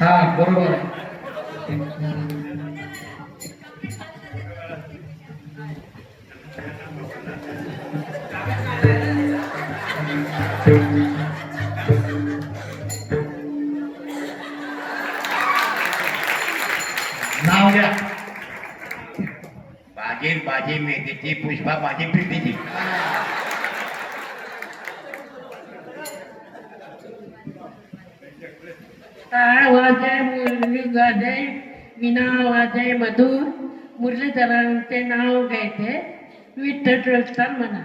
हा बरोबर आहे. नाव घ्या. बाजी मेघेची पुष्पा माझी प्रीतीची. वाजय मुरली गाजय विना वाजय मधुर. मुरलीधरांचे नाव घ्यायचे. विठ्ठल विठ्ठल म्हणा.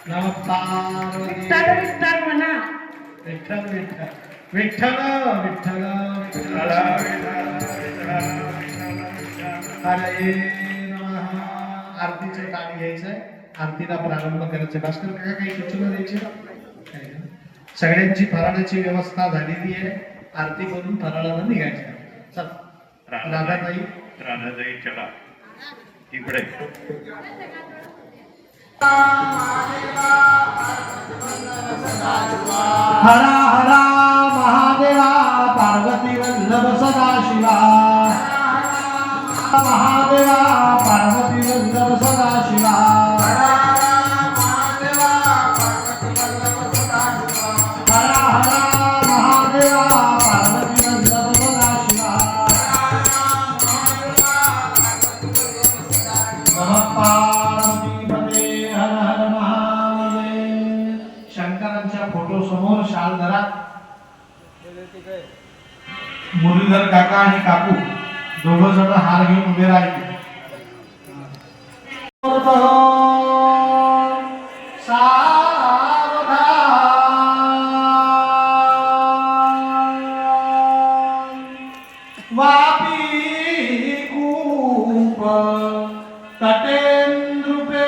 नमः पार्वती विठ्ठल विठ्ठल म्हणा. विठ्ठल विठ्ठल विठ्ठल विठ्ठल हरे नमः. आरतीचं ताट घ्यायचंय, आरतीला प्रारंभ करायचं. भास्कर काका काही सूचना द्यायची? सगळ्यांची फराळाची व्यवस्था झालेली आहे. आरती करून फराळाला निघायचं. चल राधाताई चला इकडे. हरा हरा महादेवा पार्वती वल्लभ सदाशिवा. महादेवा पार्वती वल्लभ सदाशिवा. हरा हरा महादेवा पार्वती वल्लभ सदाशिवा. नमः पार्वती पदे हर हर महादेव. शंकरांच्या फोटो समोर शाल धरा. मुरलीधर काका आणि काकू दोघं जण हार घेऊन उभे राहिले. वापी कूप तटेंद्रुपे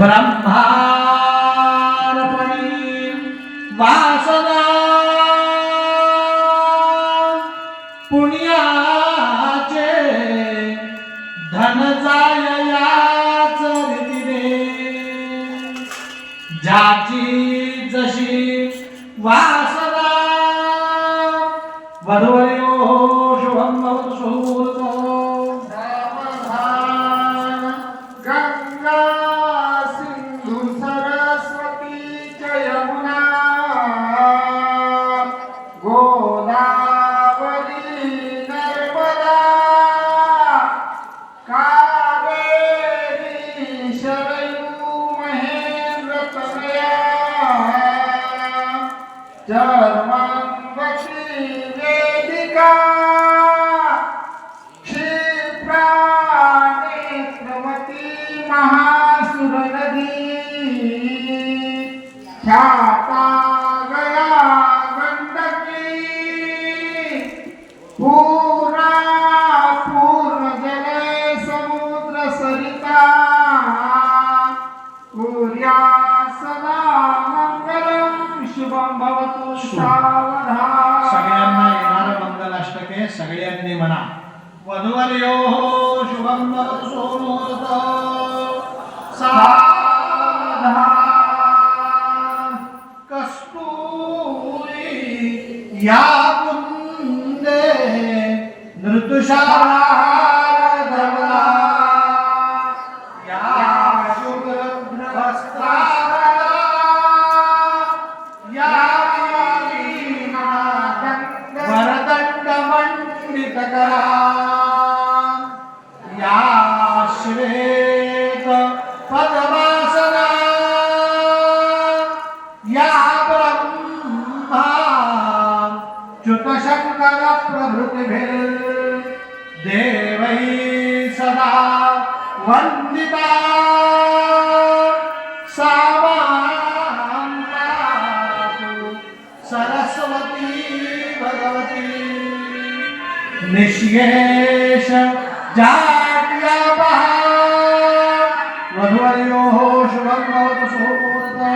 ब्रह्मार्पणी वासना पुण्याचे धन जाय याच रीतीने ज्याची जशी वासना वधूवरो शुभं भवतु सुहृतो सावधान गंगा सिंधु सरस्वती च यमुना गोदावरी नर्मदा कावेरी शरयू महेंद्र तनया चर्मन्वती वेदिका क्षिप्रानेत्रवती महासुर नदी ख्याता गया गंडकी पूर्णा पूर्ण जले समुद्र सरिता कुर्या सदा मंगलम शुभम भवतु सावधान. सगळ्यांना येणारं मंगलाष्टके सगळ्यांनी म्हणा. वधूवर्यो शुभं भवतु सुमुहूर्तो सावधान. कस्तुरी या कुंदे नृतुशाला या शुभ्रवस्त्रा या वरदंड मंडितकरा या श्वेत पद्मासना या ब्रह्मा च्युतशंकर प्रभृतिभिर्देवैः सदा वंदिता सा मां पातु सरस्वती भगवती निःशेष जाड्यापः. वधूवर्यो शुभं भवतु सुमुहूर्तो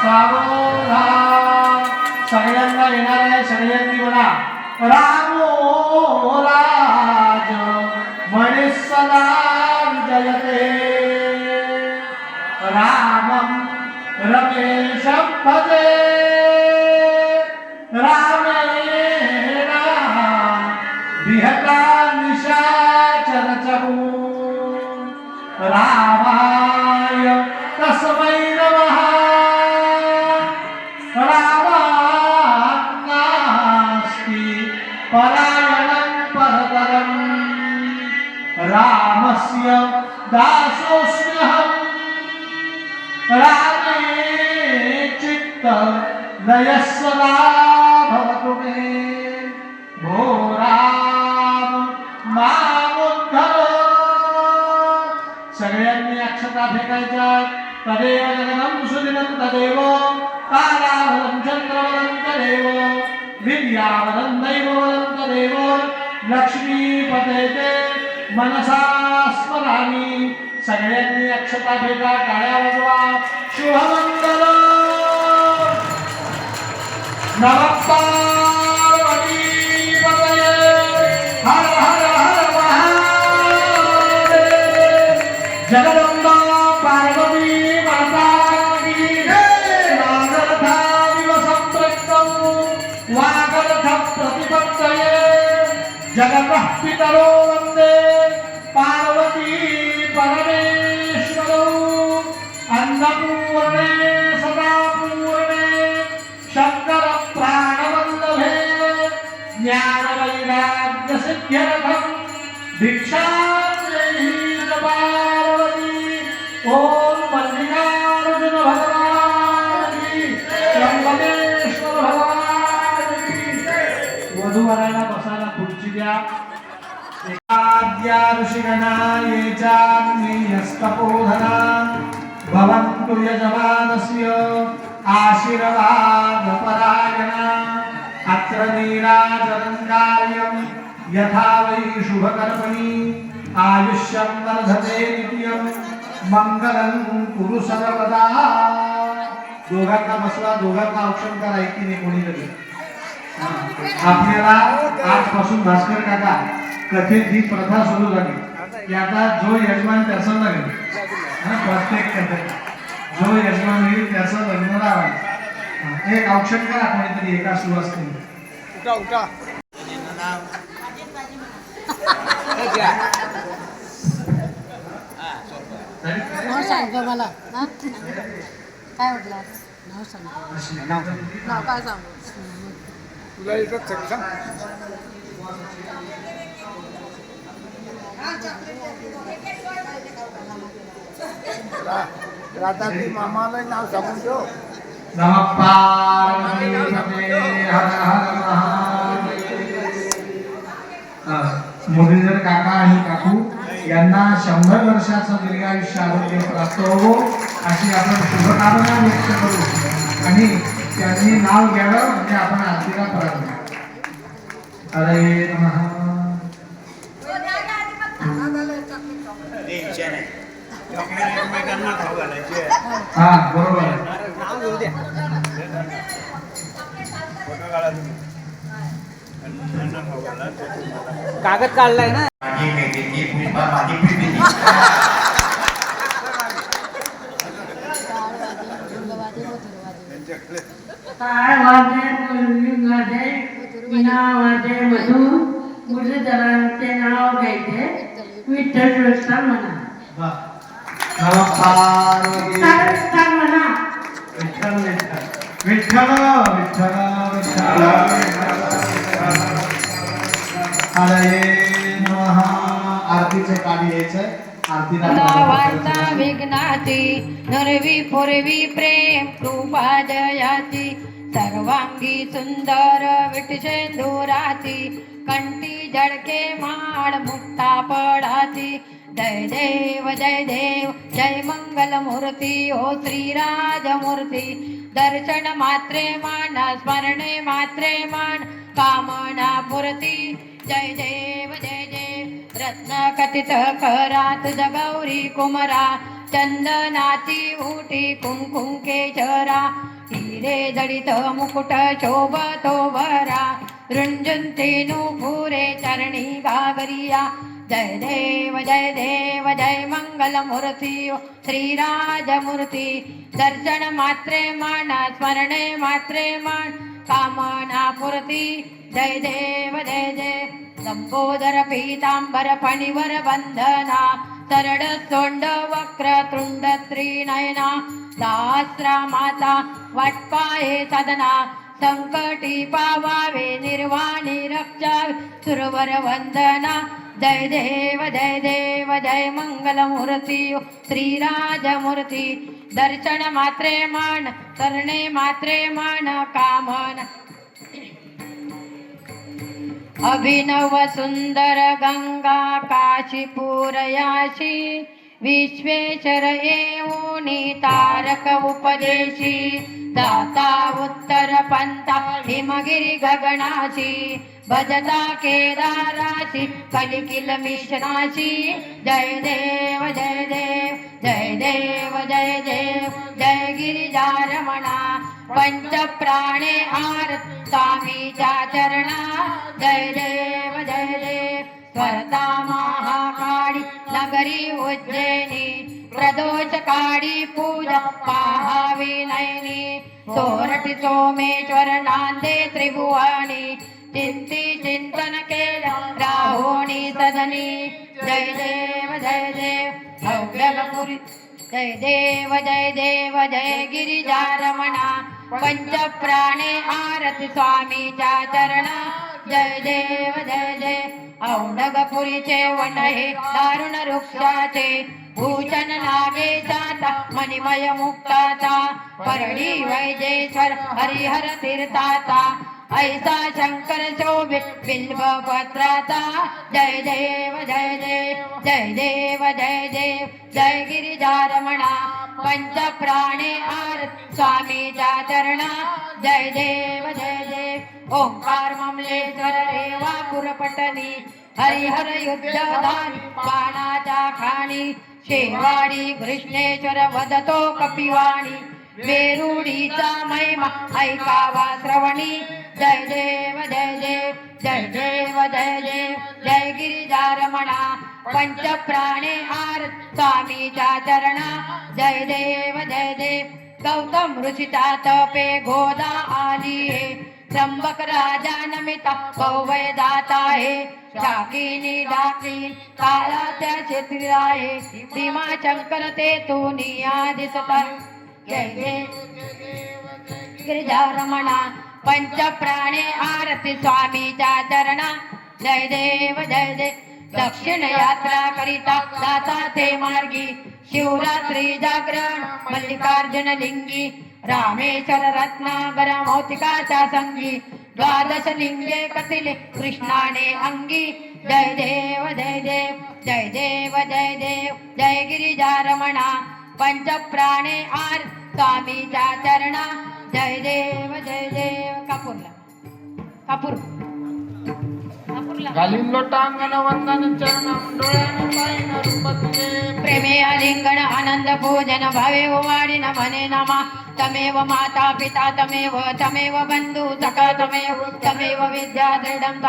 सावधान. सगळ्यांना येणार आहे सगळ्यांनी म्हणा. रामो राज मणिः सदा विजयते रामं रमेशं भजे रामेण विहता निशाचरचहु रामाय तस्मै नमः. रामान्नास्ति परायणं परतरम् रामस्य दासोऽस्म्यहम् रामे चित्त लयः सदा भवतु मे. भो राम मामुद्धर. सगळ्यांनी अक्षता फेकायच्या. तदेव जगनं सुदिनं तदेव तारावनं चंद्रवनं तदेव विद्यावनं दैववनं तदेव लक्ष्मीपते ते मनसा स्मरामि. सगळ्यांनी अक्षता फेका. टाळ्या वाजवा. शुभमंगल. नमः पार्वती पतये. हर हर हर महादेव. जगदंबा पार्वती माता की जय. नागरथाविव सम्पृक्तं वागरथ प्रतिपत्तये जगतः पितरो वन्दे पार्वती परमेश्वरौ. अन्नपूर्णे सदा पूर्णे शंकर प्राणवल्लभे ज्ञानवैराग्य सिद्ध्यर्थं भिक्षां देहि पार्वती. ओम मल्लिकार्जुन भगवान की त्र्यंबकेश्वर भगवान की जय. वधूवराला बसायला खुर्ची द्या. एकाद्या ऋषिगणा ये चाग्नेयस्तपोधना भवन्तु यजमानस्य आशीर्वादपरायणा. अत्र नीराजनं कार्यं यथा वै शुभकर्मणि आयुष्यं वर्धते नित्यं मंगलम कुरु सर्वदा. दोघांना बसवा, दोघांना औक्षण करा एकीने कोणीतरी. आपल्याला आजपासून भास्कर काका कथेत ही प्रथा सुरू झाली की आता जो यजमान त्याचं लग्न. प्रत्येक कथेत जो यजमान होईल त्याचं लग्न लावायचं. एक औक्षण करा कोणीतरी एका सुवासिनीने. उठा उठा नाव सांगतो मला ना काय म्हटलं नाव सांगतो नाव काय सांगू तुला येतात सक्षम राधाजी मामाला नाव सांगून ठेव. नमः पार्वतीपते हर हर महादेव. मुरलीधर काका आणि काकू यांना 100 वर्षाचं दीर्घायुष्य आरोग्य प्राप्त हो अशी आपण शुभकामना व्यक्त करू आणि त्यांनी नाव घ्यावं म्हणजे आपण आरतीला प्रारंभ. हरे नमः. हा बरोबर आहे. कागद काढलाय ना. माझी मेहंदीची पुष्पा माझी प्रीतीची. टाळ वाजे मुरली गाजे विना वाजे मधुर मुरलीधरांचे नाव घ्यायचे विठ्ठल रस्ता म्हणा. वा. नमः पार्वती. रस्ता म्हणा. विठ्ठल विठ्ठल विठ्ठल विठ्ठल विठ्ठल. हरे नमः. आरतीचं काढी यायचं. आरतीला वार्ता विघ्नाची नरवी पूर्वी प्रेम कृपा जयाची सर्वांगी सुंदर विठशेंदुराची कंठी जडके माळ मुक्ता पडाची. जय देव जय देव जय मंगल मूर्ती ओ श्रीराज मूर्ती. दर्शन मात्रे मान स्मरणे मात्रे मान कामना पूर्ती. जय देव जय देव रत्न कथित करा तुझ गौरी कुमरा. चंदनाची उठी कुंकुम केशरा हिरे जडित मुकुट शोभतो भरा. रुंजुंती नुपुरे चरणी गागरिया. जय देव जय मंगल मूर्ती श्रीराज मूर्ती. दर्शन मात्रे मान स्मरणे मात्रे मान कामना पूर्ती. जय देव जय जय लंबोदर पीतांबर फणीवर बंधना. सरळ सोंड वक्र तृंड त्रिनयना. सहस्रा माता वाटपाये सदना. संकटी पावावे निर्वाणी रक्षावे सुरवर वंदना. जय देव जय मंगल मूर्ती श्रीराज मूर्ती. दर्शन मात्रे मान करणे मात्रे मान कामना. अभिनव सुंदर गंगा काशीपूर याशी विश्वेश्वर येऊनी तारक उपदेशी. दाता उत्तर पंथा हिमगिरी गगनाशी भजता केदाराशी कलिकिल मिशनाशी. जय देव जय देव जय देव जय देव जय गिरिजारमणा. पंच प्राणे आरत स्वामीच्या चरणा. जय देव जय देव स्वर्धा महाकाळी नगरी उज्जैनी. प्रदोष काळी पूजा पाहावी नयनी. सोरठी सोमेश्वर नांदे त्रिभुवनी. चिंती चिंतन केलं राहोणी सदनी. जय देव अवघ्यपुरी. जय देव जय गिरिजारमणा. पंच प्राणे आरती स्वामीच्या चरणा. जय देव औंढगपुरीचे वन हे दारुण वृक्षाचे. भूषण नागेशाचा मणिमय मुक्ताचा. परडी वैजेश्वर हरिहर तीर्थाचा. ऐसा शंकर शोभित बिल्व पत्राचा. जय देव जय गिरिजारमणा. पंच प्राणे आरत स्वामीच्या चरणा. जय देव ओंकार ममलेश्वर रेवा पुरपटनी. हरिहर युद्धधारी बाणाच्या खाणी. शेवाडी कृष्णेश्वर वदतो कपिवाणी वेरुडीचा महिमा ऐकावा श्रवणी जय देव जय देव जय देव जय देव जय गिरिजारमणा पंच प्राणे आर स्वामीच्या चरणा जय देव जय देव गौतम ऋषीचा तपे गोदा आली हे त्र्यंबक राजा नमिता बहुवय दाता आहे शाकिनी डाकी काळाच्या क्षेत्री आहे भीमा शंकर ते तू निया दिसत जय देव गिरिजारमणा पंच प्राणे आरती स्वामीच्या चरणा जय देव जय देव दक्षिण यात्रा करिता जाता ते मार्गी शिवरात्री जागरण मल्लिकार्जुन लिंगी रामेश्वर रत्नागर मौतिकाच्या संगी द्वादश लिंगे कथिले कृष्णाने अंगी जय देव जय देव जय देव जय देव जय गिरिजारमणा पंच प्राणे आर स्वामीच्या चरणा जय देव जय देव कापूरला कापूर घालीन लोटांगण वंदन चरणं डोळ्यानं पाहिन रूपते प्रेमे आलिंगन आनंद पूजन भावे वाडिन म्हणे नमा तमेव माता पिता तमेव बंधू सखा तमेव विद्या दृढं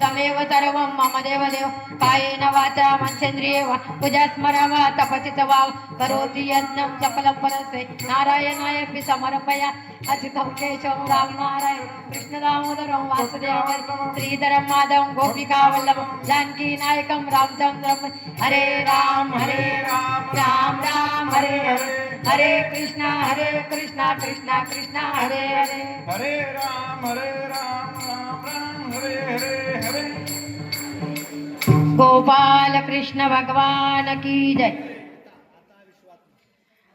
तमेव सर्वं मम देवदेव कायेन वाचा मनसेंद्रिये वा पूजा स्मरावा तपचित वाव करोति यज्ञं सकलं परस्मै नारायणाय समर्पया अच्युतं केशवं राम नारायण कृष्ण दामोदरं वासुदेवं श्रीधरं माधवं गोपिका वल्लभं जानकी नायकं रामचंद्रं हरे राम राम राम हरे हरे हरे कृष्णा कृष्णा कृष्णा हरे हरे हरे राम राम राम हरे हरे हरे गोपाल कृष्ण भगवान की जय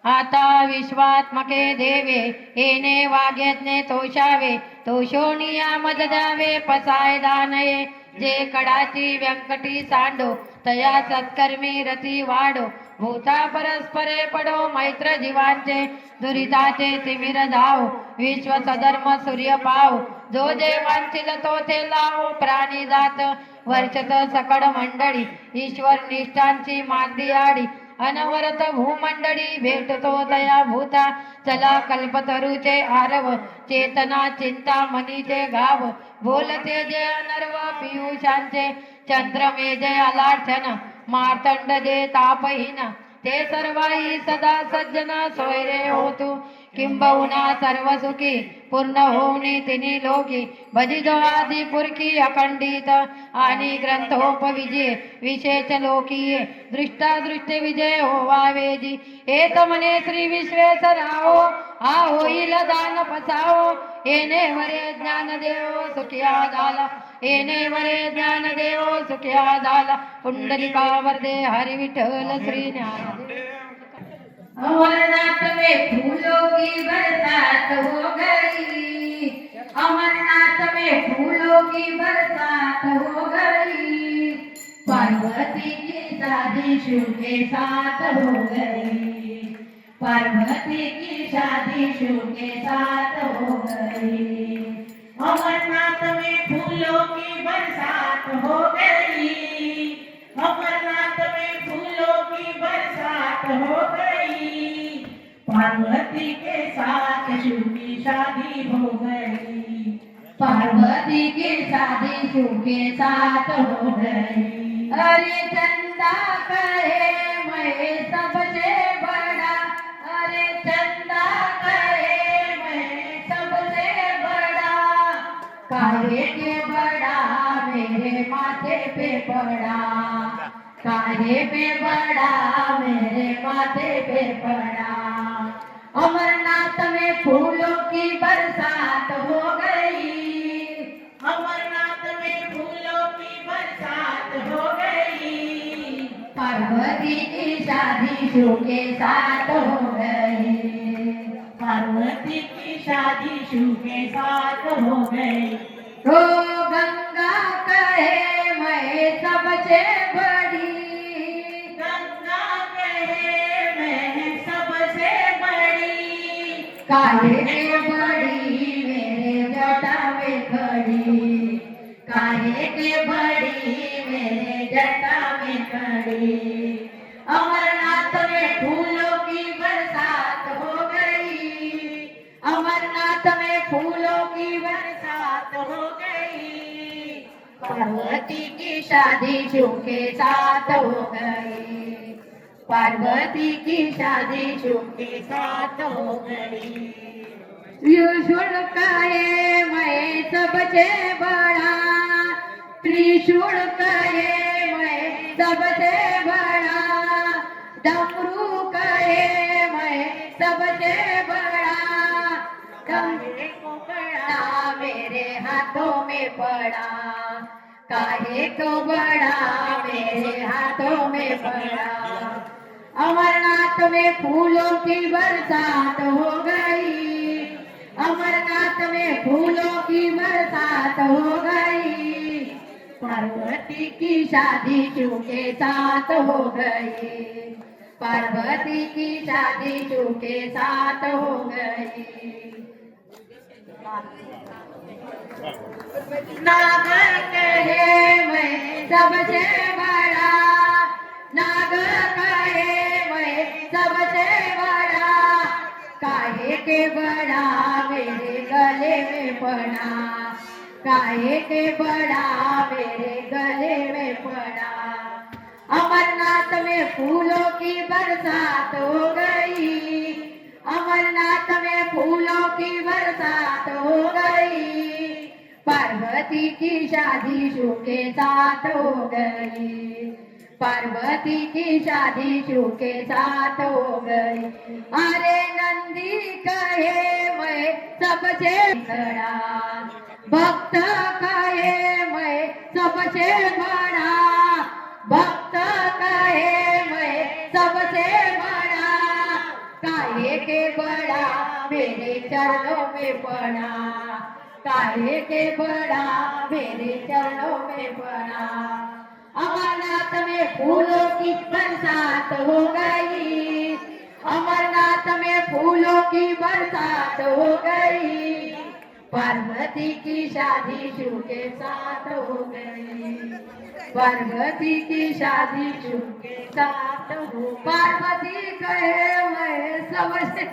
आता विश्वात्मके देवे येणे वाग्यज्ञे तोषावे तोषोनिया मद द्यावे पसाय दानये जे कडाची व्यंकटी सांडो तया सत्कर्मी रती वाढो भूता परस्परे पडो मैत्र जीवांचे दुरिताचे तिमिर धाव विश्व सधर्म सूर्य पाव जो जे वांछिल तो ते लावो प्राणी जात वर्षत सकड मंडळी ईश्वर निष्ठांची मांदी आडी अनवरत भूमंडळी भेटतो दया भूता चला कल्पतरूचे आरव चेतना चिंता मनीचे गाव बोलते जे अनर्व पियुषांचे चंद्रमे जे अलाठन मार्तंड जे तापहीन ते सर्वाही सदा सज्जना सोयरे होतु किंबहुना सर्व सुखी पूर्ण होऊनी तिनी लोकी भजिजो आदि पुरकी अखंडित आणि ग्रंथोपविजय विशेष लोकीये दृष्टादृष्टी विजय होवावेजी एक म्हणे श्री विश्वेश्वराओ हा होईल दान पसाओ येणे वरे ज्ञान देव सुखिया झाला येणे वरे ज्ञान देव सुखिया झाला पुंडलिका वरदे हरि विठ्ठल श्री ज्ञानदेव अमरनाथ में फूलों की बरसात हो गई अमरनाथ में फूलों की बरसात हो गई पार्वती की शादी शिव के साथ हो गई पार्वती की शादी शिव के साथ हो गई अमरनाथ में फूलों की बरसात हो गई अमरनाथ में फूलों की बरसात हो गई पार्वती के साथ शिव की शादी हो गई पार्वती की शादी शिव के साथ हो गई अरे चंदा कहे मैं सबसे बड़ा अरे चंदा कहे मैं सबसे बड़ा काहे के बड़ा मेरे माथे पे पड़ा काहे पे बड़ा मेरे माथे पे पड़ा अमरनाथ में फूलों की बरसात हो गई अमरनाथ में फूलों की बरसात हो गई पार्वती की शादी शिव के साथ हो गई पार्वती की शादी शिव के साथ हो गई ओ गंगा कहे मैं सबसे बड़ी गंगा कहे मैं सबसे बड़ी काहे के बड़ी मेरे जटा में खड़ी काहे के बड़ी मेरे जटा में खड़ी अमरनाथ अमरनाथ में फूलों की बरसात हो गई, पार्वती की शादी शिव के साथ हो गई, पार्वती की शादी शिव के साथ हो गई। त्रिशूल कहे मैं सबसे बड़ा, त्रिशूल कहे मैं सबसे बड़ा, डमरू कहे मैं सबसे बड़ा, काहे को बड़ा मेरे हाथों में पड़ा, काहे को बड़ा मेरे हाथों में पड़ा। अमरनाथ में फूलों की बरसात हो गई, अमरनाथ में फूलों की बरसात हो गई, पार्वती की शादी शिव के साथ हो गई, पार्वती की शादी शिव के साथ हो गई। नागर कहे मैं सबसे बड़ा, नागर कहे मैं सबसे बड़ा, काहे के बड़ा मेरे गले में पड़ा, काहे के बड़ा मेरे गले में पड़ा। अमरनाथ में फूलों की बरसात हो गई, अमरनाथ में फूलों की बरसात हो गई, पार्वती की शादी शिव के साथ हो गई, पार्वती की शादी शिव के साथ हो गई। अरे नंदी कहे मैं सबसे बड़ा, भक्त कहे मैं सबसे बड़ा, भक्त कहे मैं सबसे बड़ा, काहे के बड़ा मेरे चरणों में पड़ा, काहे के बड़ा मेरे चरणों में पड़ा। अमरनाथ में फूलों की बरसात हो गई, अमरनाथ में फूलों की बरसात हो गई, पार्वती की शादी शिव के साथ हो गई, पार्वती की शादी शिव के साथ हो। पार्वती कहे मैं सबसे